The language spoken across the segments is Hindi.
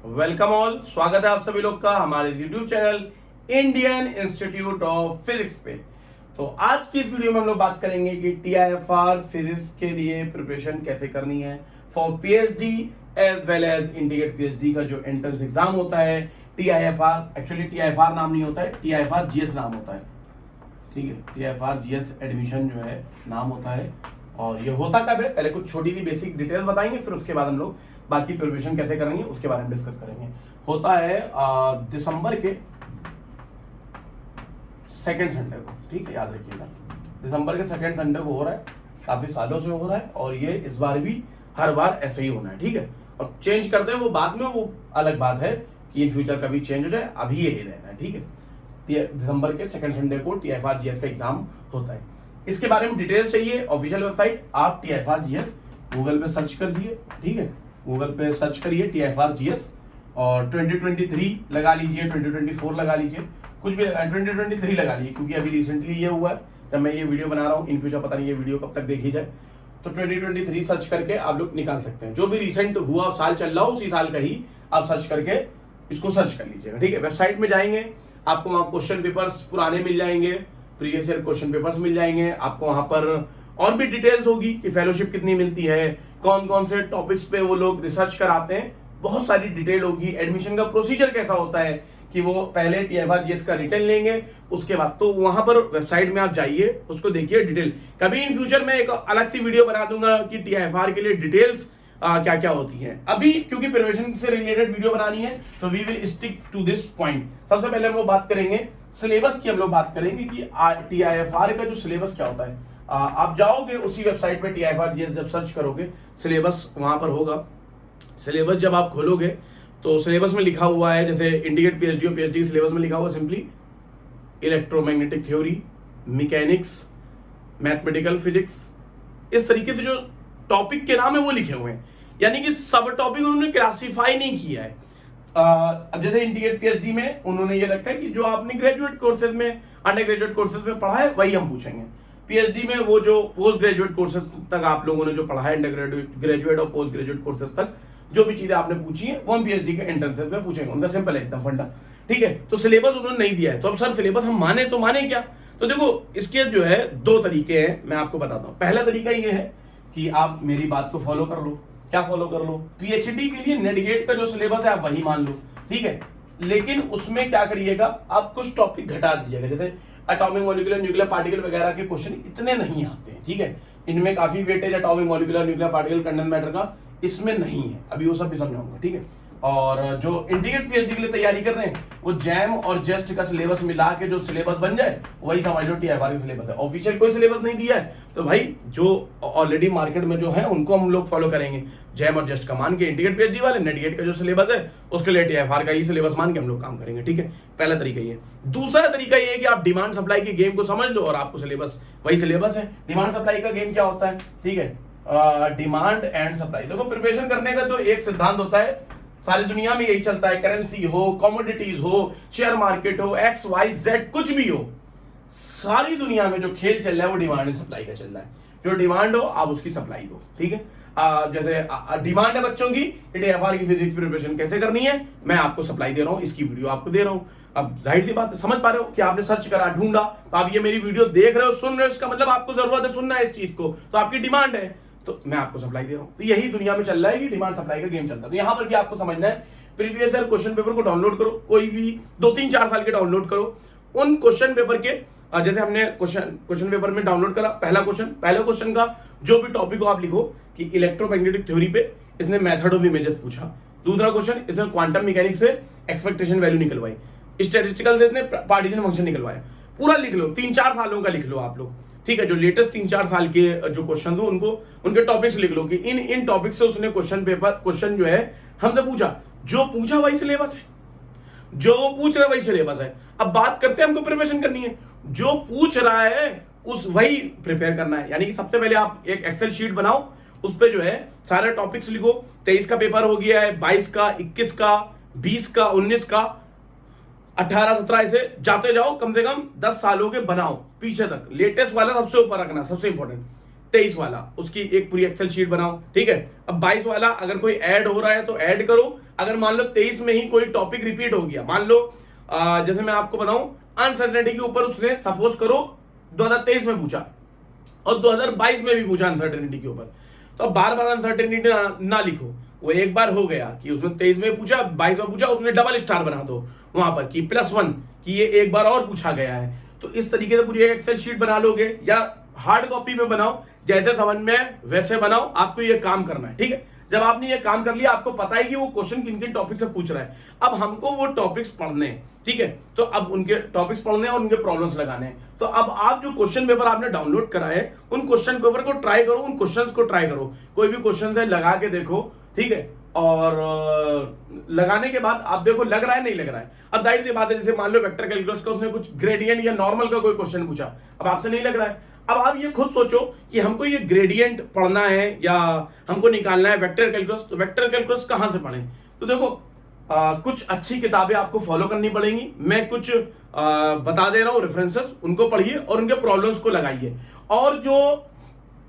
वेलकम ऑल, स्वागत है आप सभी लोग का हमारे YouTube channel Indian institute of physics पे। तो आज की इस वीडियो में हम लोग बात करेंगे कि TIFR फिजिक्स के लिए प्रिपरेशन कैसे करनी है for PhD as well as integrate PhD का जो एंट्रेंस एग्जाम होता है। TIFR एक्चुअली TIFR नाम नहीं होता है, TIFR GS नाम होता है। ठीक है, TIFR GS एडमिशन जो है नाम होता है। और ये होता कब है, पहले कुछ छोटी सी बेसिक डिटेल्स बताएंगे, फिर उसके बाद हम लोग बाकी प्रिपरेशन कैसे करेंगे उसके बारे में डिस्कस करेंगे। होता है दिसंबर के सेकेंड संडे को। ठीक है, याद रखिएगा, दिसंबर के सेकेंड संडे को हो रहा है। काफी सालों से हो रहा है और ये इस बार भी हर बार ऐसे ही होना है। ठीक है, और चेंज करते हैं वो बाद में, वो अलग बात है कि इन फ्यूचर कभी चेंज हो जाए, अभी यही रहना है। ठीक है, दिसंबर के सेकेंड संडे को TIFR GS का एग्जाम होता है। इसके बारे में डिटेल चाहिए, ऑफिशियल वेबसाइट आप TIFR GS गूगल पे सर्च कर दिए। ठीक है, गूगल पे सर्च करिए TIFR GS और 2023 लगा लीजिए, 2024 लगा लीजिए, कुछ भी 2023 लगा लीजिए, क्योंकि अभी रिसेंटली ये हुआ है जब मैं ये वीडियो बना रहा हूँ। इन फ्यूचर पता नहीं ये वीडियो कब तक देखी जाए, तो 2023 सर्च करके आप लोग निकाल सकते हैं। जो भी रिसेंट हुआ साल चल रहा हो उसी साल का ही आप सर्च करके इसको सर्च कर लीजिएगा। ठीक है, वेबसाइट में जाएंगे, आपको वहाँ क्वेश्चन पेपर्स पुराने मिल जाएंगे, प्रीवियस ईयर क्वेश्चन पेपर्स मिल जाएंगे। आपको वहां पर और भी डिटेल्स होगी कि फेलोशिप कितनी मिलती है, कौन कौन से टॉपिक्स पे वो लोग रिसर्च कराते हैं, बहुत सारी डिटेल होगी। एडमिशन का प्रोसीजर कैसा होता है कि वो पहले TIFR GS का रिटर्न लेंगे, उसके बाद तो वहां पर वेबसाइट में आप जाइए, उसको देखिए डिटेल। कभी इन फ्यूचर में एक अलग सी वीडियो बना दूंगा कि TIFR के लिए डिटेल्स क्या क्या होती है। अभी क्योंकि प्रिपरेशन से रिलेटेड वीडियो बनानी है तो we will stick to this point. सबसे पहले हम लोग बात करेंगे सिलेबस की। हम लोग बात करेंगे कि TIFR का जो सिलेबस क्या होता है। आप जाओगे उसी वेबसाइट पे TIFR GS जब सर्च करोगे, सिलेबस वहां पर होगा। सिलेबस जब आप खोलोगे तो सिलेबस में लिखा हुआ है, जैसे इंटीग्रेट PhD और PhD सिलेबस में लिखा हुआ simply electromagnetic theory, mechanics, mathematical physics, इस तरीके से जो टॉपिक के नाम है वो लिखे हुए हैं, यानी कि सब टॉपिक उन्होंने क्लासिफाई नहीं किया है। अब जैसे इंटीग्रेट PhD में उन्होंने ये रखा है कि जो आपने ग्रेजुएट कोर्सेज में, अंडर ग्रेजुएट कोर्सेज में पढ़ा है वही हम पूछेंगे। PhD में वो जो पोस्ट ग्रेजुएट कोर्सेज तक आप लोगों ने जो पढ़ा है, अंडर ग्रेजुएट और पोस्ट ग्रेजुएट कोर्सेज तक जो भी चीजें आपने पूछी है वो हम PhD के एंट्रेंसेज में पूछेंगे। उनका सिंपल है एकदम फंडा। ठीक है, तो सिलेबस उन्होंने नहीं दिया है, तो अब सर सिलेबस हम माने तो माने क्या? तो देखो, इसके जो है दो तरीके हैं, मैं आपको बताता हूँ। पहला तरीका ये है कि आप मेरी बात को फॉलो कर लो। क्या फॉलो कर लो? PhD के लिए नेट गेट का जो सिलेबस है आप वही मान लो। ठीक है, लेकिन उसमें क्या करिएगा, आप कुछ टॉपिक घटा दीजिएगा। जैसे एटॉमिक मॉलिक्यूलर न्यूक्लियर पार्टिकल वगैरह के क्वेश्चन इतने नहीं आते हैं। ठीक है, इनमें काफी weightage atomic molecular nuclear particle condense matter का इसमें नहीं है, अभी वो सब भी समझाऊंगा। ठीक है, और जो इंटीग्रेट PhD के लिए तैयारी कर रहे हैं वो जैम और जेस्ट का सिलेबस मिला के जो सिलेबस बन जाए वही समझ लो TIFR का सिलेबस है। ऑफिशियल कोई सिलेबस नहीं दिया है तो भाई जो ऑलरेडी मार्केट में जो है उनको हम लोग फॉलो करेंगे। जैम और जेस्ट का मान के इंटीग्रेट PhD वाले, नेट गेट का जो सिलेबस है उसके लिए TIFR का ही सिलेबस मान के हम लोग काम करेंगे। ठीक है, पहला तरीका ये। दूसरा तरीका ये है कि आप डिमांड सप्लाई के गेम को समझ लो और आपको सिलेबस वही सिलेबस है। डिमांड सप्लाई का गेम क्या होता है? ठीक है, डिमांड एंड सप्लाई। देखो, प्रिपरेशन करने का तो एक सिद्धांत होता है, सारी दुनिया में यही चलता है। करेंसी हो, कमोडिटीज हो, शेयर मार्केट हो, XYZ कुछ भी हो, सारी दुनिया में जो खेल चल रहा है वो डिमांड एंड सप्लाई का चल रहा है। जो डिमांड हो आप उसकी सप्लाई दो। ठीक है, जैसे डिमांड है बच्चों की TIFR की फिजिक्स प्रिपरेशन कैसे करनी है, मैं आपको सप्लाई दे रहा हूं, इसकी वीडियो आपको दे रहा हूं। अब जाहिर सी बात समझ पा रहे हो कि आपने सर्च करा, ढूंढा, तो आप ये मेरी वीडियो देख रहे हो, सुन रहे हो, इसका मतलब आपको जरूरत है सुनना है इस चीज को, तो आपकी डिमांड है, तो मैं आपको सप्लाई दे रहा हूं। तो यही दुनिया में चल रहा है कि डिमांड सप्लाई का गेम चलता है। तो यहां पर भी आपको समझना है, प्रीवियस ईयर क्वेश्चन पेपर को डाउनलोड करो, कोई भी 2-3-4 साल के डाउनलोड करो। उन क्वेश्चन पेपर के जैसे हमने क्वेश्चन पेपर में डाउनलोड करा, पहले क्वेश्चन का जो भी टॉपिक हो आप लिखो कि इलेक्ट्रोमैग्नेटिक थ्योरी पे इसने मेथड ऑफ इमेजेस पूछा। दूसरा क्वेश्चन, इसने क्वांटम मैकेनिक्स से एक्सपेक्टेशन वैल्यू निकलवाई। स्टैटिस्टिकल से इसने पार्टीशन फंक्शन निकलवाया। पूरा लिख लो, 3-4 सालों का लिख लो आप लोग। ठीक है, जो लेटेस्ट 3-4 साल के जो क्वेश्चन हो उनको, उनके टॉपिक्स लिख लो कि इन टॉपिक से उसने क्वेश्चन जो है हमसे पूछा। जो पूछा वही सिलेबस है, जो वो पूछ रहा है वही सिलेबस है। अब बात करते हैं हमको प्रिपरेशन करनी है, जो पूछ रहा है उस वही प्रिपेयर करना है। यानी कि सबसे पहले आप एक एक्सेल शीट बनाओ, उस पे जो है सारे टॉपिक्स लिखो। 23 का पेपर हो गया है, 22 का, 21 का, 20 का, 19 का, 18-17 ऐसे जाते जाओ, कम से कम 10 सालों के बनाओ पीछे तक। लेटेस्ट वाला सबसे ऊपर रखना, सबसे इंपॉर्टेंट। 23 वाला उसकी एक पूरी एक्सेल शीट बनाओ। ठीक है, अब 22 वाला अगर कोई ऐड हो रहा है तो ऐड करो, अगर मान लो 23 में ही कोई टॉपिक रिपीट हो गया, मान लो जैसे मैं आपको बताऊं, अनसर्टेनिटी के ऊपर उसने सपोज करो 2023 में पूछा और 2022 में भी पूछा अनसर्टेनिटी के ऊपर, तो अब बार बार अनसर्टेनिटी ना लिखो। वो एक बार हो गया कि उसने 23 में पूछा, 22 में पूछा, उसने डबल स्टार बना दो वहां पर कि +1 कि ये एक बार और पूछा गया है। तो इस तरीके से पूरी एक एक्सेल शीट बना लोगे या हार्ड कॉपी में बनाओ, जैसे समझ में वैसे बनाओ, आपको ये काम करना है। ठीक है, जब आपने ये काम कर लिया, आपको पता है कि वो क्वेश्चन किन किन टॉपिक से पूछ रहा है, अब हमको वो टॉपिक्स पढ़ने हैं। ठीक है, तो अब उनके टॉपिक्स पढ़ने हैं और उनके प्रॉब्लम्स लगाने हैं। तो अब आप जो क्वेश्चन पेपर आपने डाउनलोड करा है, उन क्वेश्चन पेपर को ट्राई करो, उन क्वेश्चंस को ट्राई करो, कोई भी क्वेश्चन है लगा के देखो। ठीक है, और लगाने के बाद आप देखो लग रहा है नहीं लग रहा है। अब जाहिर सी बात है, जैसे मान लो वेक्टर कैलकुलस का उसने कुछ ग्रेडियंट या नॉर्मल का कोई क्वेश्चन पूछा, अब आपसे नहीं लग रहा है। अब आप ये खुद सोचो कि हमको ये ग्रेडियंट पढ़ना है या हमको निकालना है वेक्टर कैलकुलस, तो वेक्टर कैलकुलस कहां से पढ़ें? तो देखो कुछ अच्छी किताबें आपको फॉलो करनी पड़ेंगी। मैं कुछ बता दे रहा हूं रेफरेंसेस, उनको पढ़िए और उनके प्रॉब्लम्स को लगाइए। और जो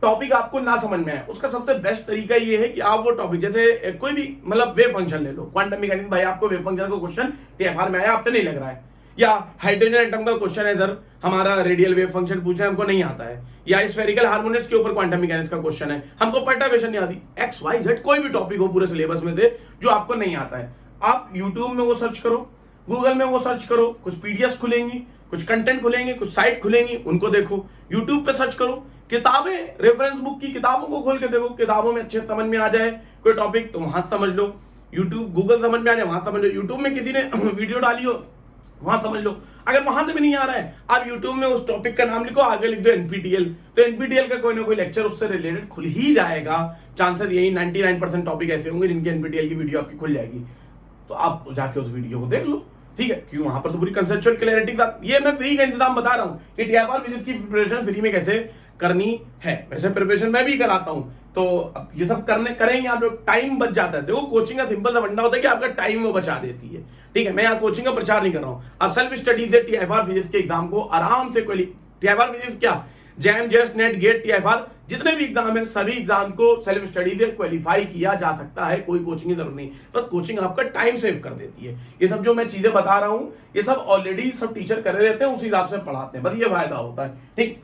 टॉपिक आपको ना समझ में आए, उसका सबसे बेस्ट तरीका ये है कि आप वो टॉपिक, जैसे कोई भी मतलब वेव फंक्शन ले लो, क्वांटम मैकेनिक्स, भाई आपको वेव फंक्शन का क्वेश्चन टीएफआर में आया, आपसे नहीं लग रहा है, या हाइड्रोजन एटम का क्वेश्चन है सर, हमारा रेडियल वेव फंक्शन पूछा है, हमको नहीं आता है, या स्फेरिकल हार्मोनिक्स के ऊपर क्वांटम मैकेनिक्स का क्वेश्चन है, हमको पर्टर्बेशन नहीं आती, XYZ कोई भी टॉपिक हो पूरे सिलेबस में से जो आपको नहीं आता है, आप यूट्यूब में वो सर्च करो, गूगल में वो सर्च करो, कुछ पीडीएफ खुलेंगी, कुछ कंटेंट खुलेंगे, कुछ साइट खुलेंगी, उनको देखो। यूट्यूब पे सर्च करो, किताबें, रेफरेंस बुक की किताबों को खोल के देखो, किताबों में अच्छे समझ में आ जाए कोई टॉपिक तो वहां समझ लो। यूट्यूब, गूगल समझ में आ जाए वहां समझ लो। यूट्यूब में किसी ने वीडियो डाली हो वहां समझ लो। अगर वहां से भी नहीं आ रहा है, आप यूट्यूब में उस टॉपिक का नाम लिखो, आगे लिख दो एनपीटीएल, तो एनपीटीएल का कोई ना कोई लेक्चर उससे रिलेटेड खुल ही जाएगा। चांसेस यही 99% टॉपिक ऐसे होंगे जिनके एनपीटीएल की वीडियो आपकी खुल जाएगी, तो आप जाके उस वीडियो को देख लो। ठीक है, क्यों वहां पर तो पूरी कंसेप्चुअल क्लैरिटी के साथ, ये मैं फ्री का इंतजाम बता रहा हूं कि टीएफआर फिजिक्स की प्रिपरेशन फ्री में कैसे करनी है। वैसे प्रिपरेशन मैं भी कराता हूं, तो अब ये सब करेंगे आप लोग, टाइम बच जाता है। देखो कोचिंग का सिंपल सा फंडा होता है कि आपका टाइम वो बचा देती है। ठीक है, मैं यहाँ कोचिंग का प्रचार नहीं कर रहा हूँ, आप सेल्फ स्टडी से टीएफआर फिजिक्स के एग्जाम को आराम से टीएफआर फिजिक्स क्या, जैम, जेस्ट, नेट, गेट, टीएफआर जितने भी एग्जाम है, सभी एग्जाम को सेल्फ स्टडी से क्वालिफाई किया जा सकता है, कोई कोचिंग की जरूरत नहीं। बस कोचिंग आपका टाइम सेव कर देती है। ये सब जो मैं चीजें बता रहा हूं, ये सब ऑलरेडी सब टीचर कर रहते हैं, उस हिसाब से पढ़ाते हैं, बस ये फायदा होता है। ठीक,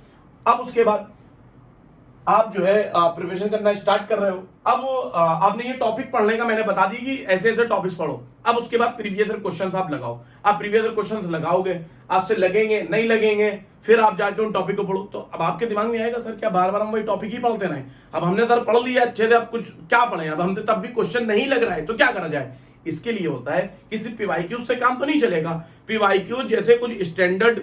अब उसके बाद आप जो है प्रिपरेशन करना स्टार्ट कर रहे हो। अब आपने ये टॉपिक पढ़ने का मैंने बता दी कि ऐसे ऐसे टॉपिक्स पढ़ो। अब उसके बाद प्रीवियस ईयर क्वेश्चंस आप लगाओ। आप प्रीवियस ईयर क्वेश्चंस लगाओगे, आपसे लगेंगे नहीं लगेंगे, फिर आप जाके उन टॉपिक को पढ़ो। तो अब आपके दिमाग में आएगा सर क्या बार बार हम वही टॉपिक ही पढ़ते रहे? अब हमने सर पढ़ लिया अच्छे से, अब कुछ क्या पढ़े, अब हमसे तब भी क्वेश्चन नहीं लग रहा है, तो क्या करा जाए? इसके लिए होता है कि सिर्फ पीवाईक्यू से काम तो नहीं चलेगा। पीवाईक्यू जैसे कुछ स्टैंडर्ड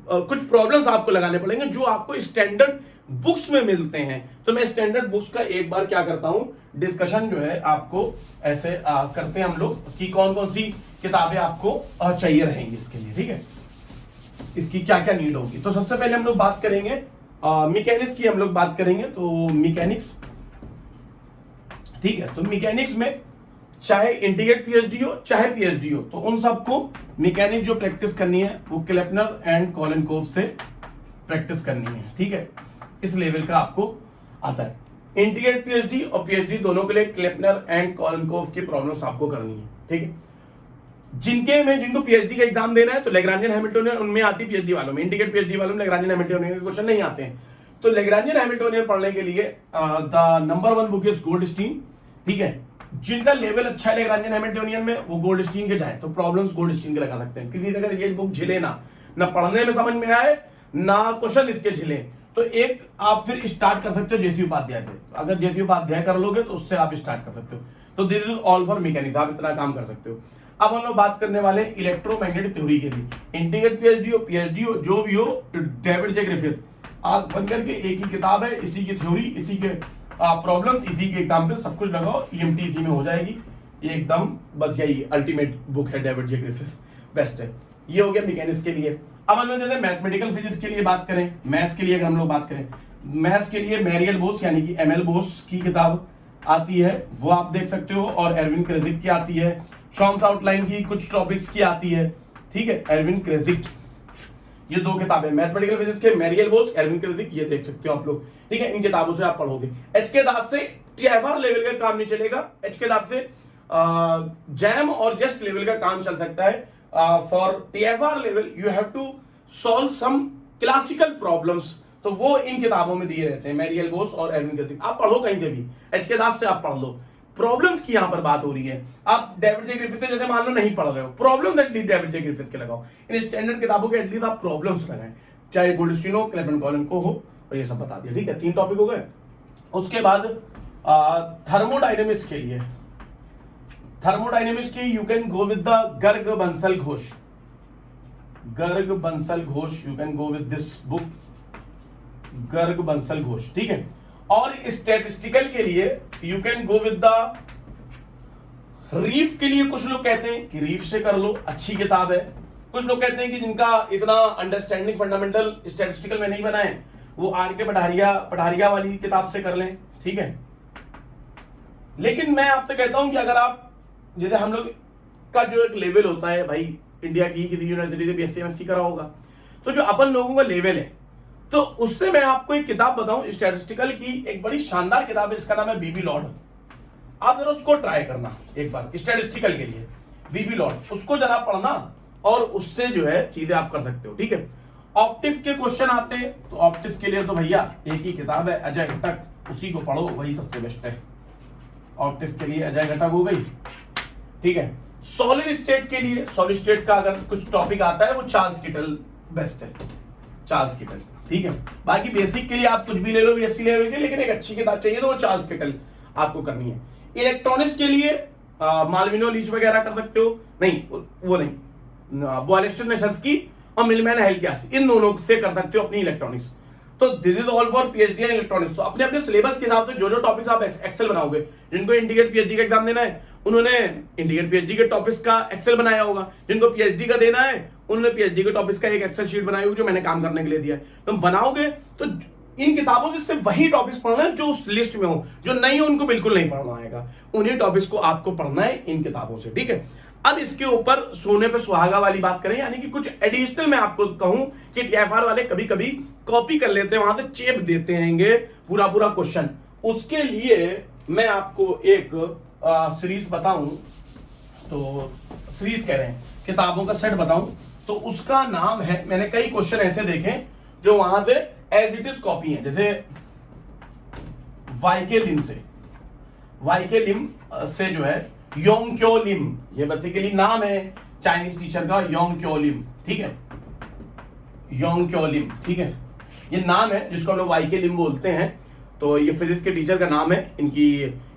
कुछ प्रॉब्लम्स आपको लगाने पड़ेंगे जो आपको स्टैंडर्ड बुक्स में मिलते हैं। तो मैं स्टैंडर्ड बुक्स का एक बार क्या करता हूं, डिस्कशन जो है आपको ऐसे करते हैं हम लोग कि कौन कौन सी किताबें आपको चाहिए रहेंगी इसके लिए। ठीक है, इसकी क्या क्या नीड होगी। तो सबसे पहले हम लोग बात करेंगे मैकेनिक्स की, हम लोग बात करेंगे तो मैकेनिक्स। ठीक है, तो मैकेनिक्स में चाहे इंटीग्रेट पीएचडी हो चाहे पीएचडी हो, तो उन सबको मैकेनिक जो प्रैक्टिस करनी है वो क्लेपनर एंड कोलेनकोव से प्रैक्टिस करनी है। ठीक है, इस लेवल का आपको आता है। इंटीग्रेट पीएचडी और पीएचडी दोनों के लिए क्लेपनर एंड कोलेनकोव की प्रॉब्लम्स आपको करनी है। ठीक है, जिनको पीएचडी का एग्जाम देना है तो लैग्रांजियन हैमिल्टोनियन उनमें आती है पीएचडी वालों में, इंटीग्रेट पीएचडी वालों में लैग्रांजियन हैमिल्टोनियन के क्वेश्चन नहीं आते हैं। तो लैग्रांजियन हैमिल्टोनियन पढ़ने के लिए the number 1 book is Goldstein. ठीक है, जिनका लेवल अच्छा है लैग्रांजियन हैमिल्टोनियन में वो गोल्डस्टीन के जाए, तो प्रॉब्लम्स गोल्डस्टीन के लगा सकते हैं। किसी अगर ये बुक झिले ना पढ़ने में समझ में आए ना क्वेश्चन इसके झिले, तो एक आप फिर स्टार्ट कर सकते हो जेसी उपाध्याय से। अगर जेसी उपाध्याय कर लोगे तो उससे आप स्टार्ट कर सकते हो। तो this is all for mechanics, आप इतना काम कर सकते हो। अब हम लोग बात करने वाले इलेक्ट्रोमैग्नेटिक थ्योरी के लिए। इंटीग्रेट पीएचडी हो पीएचडी हो जो भी हो, डेविड जे ग्रिफिथ आग बंद करके एक ही किताब है, इसी की थ्योरी, इसी के प्रॉब्लम्स, इसी के एग्जाम्पल, सब कुछ लगाओ, ईएमटी इसी में हो जाएगी। ये एकदम बस यही अल्टीमेट बुक है डेविड जे ग्रिफिथ, बेस्ट है। ये हो गया मैकेनिक्स के लिए। अब हम लोग जैसे मैथमेटिकल फिजिक्स के लिए बात करें, मैथ्स के लिए अगर हम लोग बात करें, मैथ्स के लिए मैरियल बोस यानी कि एमएल बोस की किताब आती है, वो आप देख सकते हो, और एरविन क्रेजिक की आती है, शॉम्स आउटलाइन की कुछ टॉपिक्स की आती है। ठीक है, एरविन क्रेजिक, ये दो किताबें मैथमेटिकल फिजिक्स के, मैरियल बोस, एरविन क्रेजिक, ये देख सकते हो आप लोग। ठीक है, इन किताबों से आप पढ़ोगे। एचके दास से टीएफआर लेवल का काम नहीं चलेगा। एचके दास से जैम और जस्ट लेवल का काम चल सकता है। For TFR level you have to solve some classical problems, तो वो इन किताबों में दिए रहते हैं, मैरियल बोस और एडविन गिर्टिक। आप पढ़ो कहीं से भी, HK दास से आप पढ़ लो। प्रॉब्लम्स की यहां पर बात हो रही है। आप डेविड जे ग्रिफिथ जैसे मान लो नहीं पढ़ रहे हो, प्रॉब्लम्स एटलीस्ट डेविड जे ग्रिफिथ के लगाओ। इन स्टैंडर्ड किताबों के एटलीस्ट आप प्रॉब्लम्स लगाएं, चाहे गोल्डस्टीन हो, क्लेमेंट कॉलिन को हो, और ये सब बता दिया। ठीक है, 3 टॉपिक हो गए। उसके बाद थर्मोडायनेमिक्स के लिए, थर्मोडायनेमिक्स की you can go with the Garg Bansal Ghosh, Garg Bansal Ghosh, you can go with this book, Garg Bansal Ghosh. ठीक है, और स्टैटिस्टिकल के लिए you can go with the reef. के लिए कुछ लोग कहते हैं कि रीफ से कर लो, अच्छी किताब है। कुछ लोग कहते हैं कि जिनका इतना अंडरस्टैंडिंग फंडामेंटल स्टैटिस्टिकल में नहीं बना है, वो RK पठारिया वाली किताब से कर लें। ठीक है, लेकिन मैं आपसे कहता हूं कि अगर आप, जैसे हम लोग का जो एक लेवल होता है भाई, इंडिया की किसी यूनिवर्सिटी से BSc MSc करा होगा, तो जो अपन लोगों का लेवल है, तो उससे मैं आपको एक किताब बताऊं स्टैटिस्टिकल की, एक बड़ी शानदार किताब है, इसका नाम है बीबी लॉर्ड। आप जरा उसको ट्राई करना एक बार, स्टैटिस्टिकल के लिए बीबी लॉर्ड, उसको जरा पढ़ना और उससे जो है चीजें आप कर सकते हो। ठीक है, ऑप्टिक्स के क्वेश्चन आते हैं, तो ऑप्टिक्स के लिए तो भैया एक ही किताब है, अजय घटक, उसी को पढ़ो, वही सबसे बेस्ट है। ऑप्टिक्स के लिए अजय घटक हो गई। ठीक है, सॉलिड स्टेट के लिए, सॉलिड स्टेट का अगर कुछ टॉपिक आता है, वो चार्ल्स किटल बेस्ट है, चार्ल्स किटल। ठीक है, बाकी बेसिक के लिए आप कुछ भी ले लो BSc लेवल के, लेकिन एक अच्छी किताब चाहिए तो वो चार्ल्स किटल आपको करनी है। इलेक्ट्रॉनिक्स के लिए मालविनो लीच वगैरह कर सकते हो, नहीं वो नहीं, बॉयलिस्टर नेशंस्की और मिलमैन हेल्कियासी, इन दोनों से कर सकते हो अपनी इलेक्ट्रॉनिक्स। तो this is all for PhD in electronics. तो अपने अपने सिलेबस के हिसाब से जो जो टॉपिक्स आप एक्सेल बनाओगे, जिनको इंडिकेट PhD का एग्जाम देना है, उन्होंने इंडिकेट PhD के टॉपिक्स का एक्सेल बनाया होगा, जिनको PhD का देना है उन्होंने PhD के टॉपिक्स का एक एक्सेल शीट बनाई होगी, जो मैंने काम करने के लिए दिया है। तुम बनाओगे तो इन किताबों से सिर्फ वही टॉपिक्स पढ़ना है जो उस लिस्ट में हो, जो नहीं हो उनको बिल्कुल नहीं पढ़ना आएगा, उन्हीं टॉपिक्स को आपको पढ़ना है इन किताबों से। ठीक है, अब इसके ऊपर सोने पे सुहागा वाली बात करें, यानी कि कुछ एडिशनल मैं आपको कहूं कि TFR वाले कभी कभी कॉपी कर लेते हैं, वहां से चेप देते हैं पूरा पूरा क्वेश्चन। उसके लिए मैं आपको एक सीरीज बताऊं, तो सीरीज कह रहे हैं, किताबों का सेट बताऊं, तो उसका नाम है, मैंने कई क्वेश्चन ऐसे देखे जो वहां से एज इट इज कॉपी है, जैसे YK लिम से जो है योंग लिम, ये बेसिकली नाम है चाइनीज टीचर का, योंग लिम। ठीक है, योंग लिम, ठीक है, ये नाम है जिसको हम लोग YK लिम बोलते हैं। तो ये फिजिक्स के टीचर का नाम है, इनकी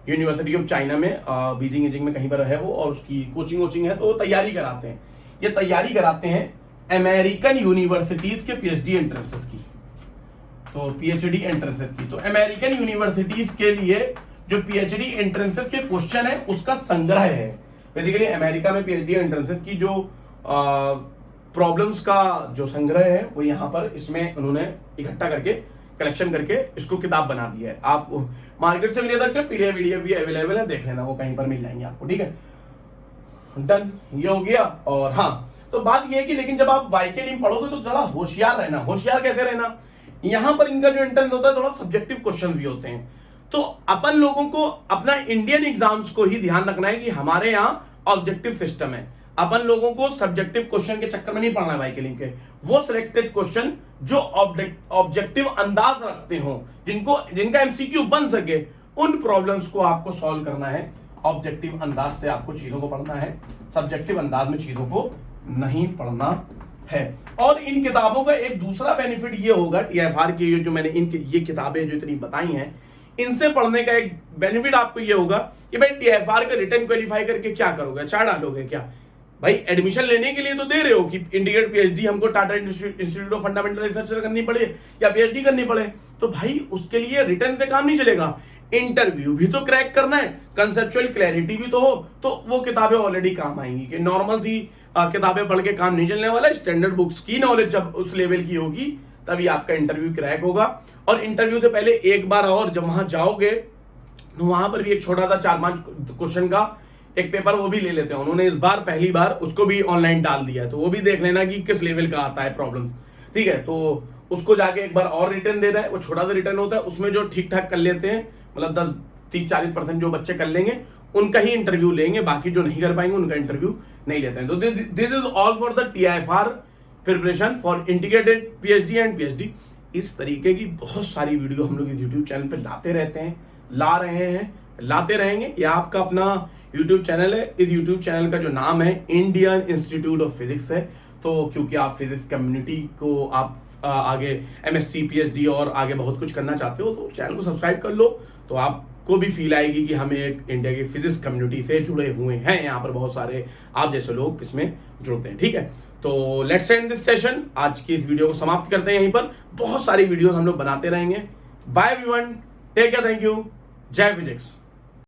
यूनिवर्सिटी ऑफ चाइना में बीजिंग में कहीं पर है वो, और उसकी कोचिंग है, तो वो तैयारी कराते हैं, ये तैयारी कराते हैं अमेरिकन यूनिवर्सिटीज के PhD एंट्रेंसेस की, तो PhD एंट्रेंसेस की। तो अमेरिकन यूनिवर्सिटीज के लिए जो PhD एंट्रेंसेस के क्वेश्चन है उसका संग्रह है। बेसिकली अमेरिका में PhD एंट्रेंसेस की जो प्रॉब्लम्स का जो संग्रह है, वो यहाँ पर इसमें उन्होंने इकट्ठा करके, कलेक्शन करके इसको किताब बना दी है। आप मार्केट से भी ले सकते हो, PDF भी अवेलेबल है, देख लेना, वो कहीं पर मिल जाएंगे आपको। ठीक है, डन, ये हो गया। और हाँ, तो बात ये है कि लेकिन जब आप YK लिम पढ़ोगे तो थोड़ा होशियार रहना। होशियार कैसे रहना, यहां पर इनका जो एंट्रेंस होता है थोड़ा सब्जेक्टिव क्वेश्चन भी होते हैं, तो अपन लोगों को अपना इंडियन एग्जाम्स को ही ध्यान रखना है कि हमारे यहाँ ऑब्जेक्टिव सिस्टम है। अपन लोगों को सब्जेक्टिव क्वेश्चन के चक्कर में नहीं पढ़ना है YK लिम के, वो सिलेक्टेड क्वेश्चन जो ऑब्जेक्टिव अंदाज रखते हो, जिनका MCQ बन सके, उन प्रॉब्लम्स को आपको सॉल्व करना है। ऑब्जेक्टिव अंदाज से आपको चीजों को पढ़ना है, सब्जेक्टिव अंदाज में चीजों को नहीं पढ़ना है। और इन किताबों का एक दूसरा बेनिफिट ये होगा, TFR की जो मैंने ये किताबें जो इतनी बताई हैं, इनसे पढ़ने का एक बेनिफिट आपको ये होगा कि भाई TFR का रिटर्न क्वालिफाई करके क्या करोगे, अच्छा डालोगे क्या भाई? एडमिशन लेने के लिए तो दे रहे हो कि इंडिकेट PhD हमको Tata institute of fundamental research करनी पड़े या PhD करनी पड़े, तो भाई उसके लिए रिटर्न से काम नहीं चलेगा, इंटरव्यू भी तो क्रैक करना है, कंसेप्चुअल क्लैरिटी भी तो हो, तो वो किताबें ऑलरेडी काम आएंगी। कि नॉर्मल सी किताबें पढ़ के काम नहीं चलने वाला, स्टैंडर्ड बुक्स की नॉलेज जब उस लेवल की होगी तभी आपका इंटरव्यू क्रैक होगा। और इंटरव्यू से पहले एक बार और जब वहां जाओगे तो वहां पर भी एक छोटा सा 4-5 क्वेश्चन का एक पेपर वो भी ले लेते हैं उन्होंने, इस बार पहली बार उसको भी ऑनलाइन डाल दिया है, तो वो भी देख लेना कि किस लेवल का आता है प्रॉब्लम। ठीक है, तो उसको जाके एक बार और रिटर्न देना है, वो छोटा सा रिटर्न होता है, उसमें जो ठीक ठाक कर लेते हैं, मतलब 10-30-40% जो बच्चे कर लेंगे, उनका ही इंटरव्यू लेंगे, बाकी जो नहीं कर पाएंगे उनका इंटरव्यू नहीं लेते हैं। तो this is all for the TIFR preparation for integrated PhD and PhD। इस तरीके की बहुत सारी वीडियो हम लोग इस यूट्यूब चैनल पे लाते रहते हैं, ला रहे हैं, लाते रहेंगे। ये आपका अपना यूट्यूब चैनल है। इस यूट्यूब चैनल का जो नाम है इंडियन इंस्टीट्यूट ऑफ फिजिक्स है। तो क्योंकि आप फिजिक्स कम्युनिटी को आप आगे MSc PhD और आगे बहुत कुछ करना चाहते हो, तो चैनल को सब्सक्राइब कर लो, तो आपको भी फील आएगी कि हमें एक इंडिया की फिजिक्स कम्युनिटी से जुड़े हुए हैं। यहाँ पर बहुत सारे आप जैसे लोग इसमें जुड़ते हैं, ठीक है। तो लेट्स एंड दिस सेशन, आज की इस वीडियो को समाप्त करते हैं यहीं पर। बहुत सारी वीडियोस हम लोग बनाते रहेंगे। Bye everyone, take care, thank you, जय फिजिक्स।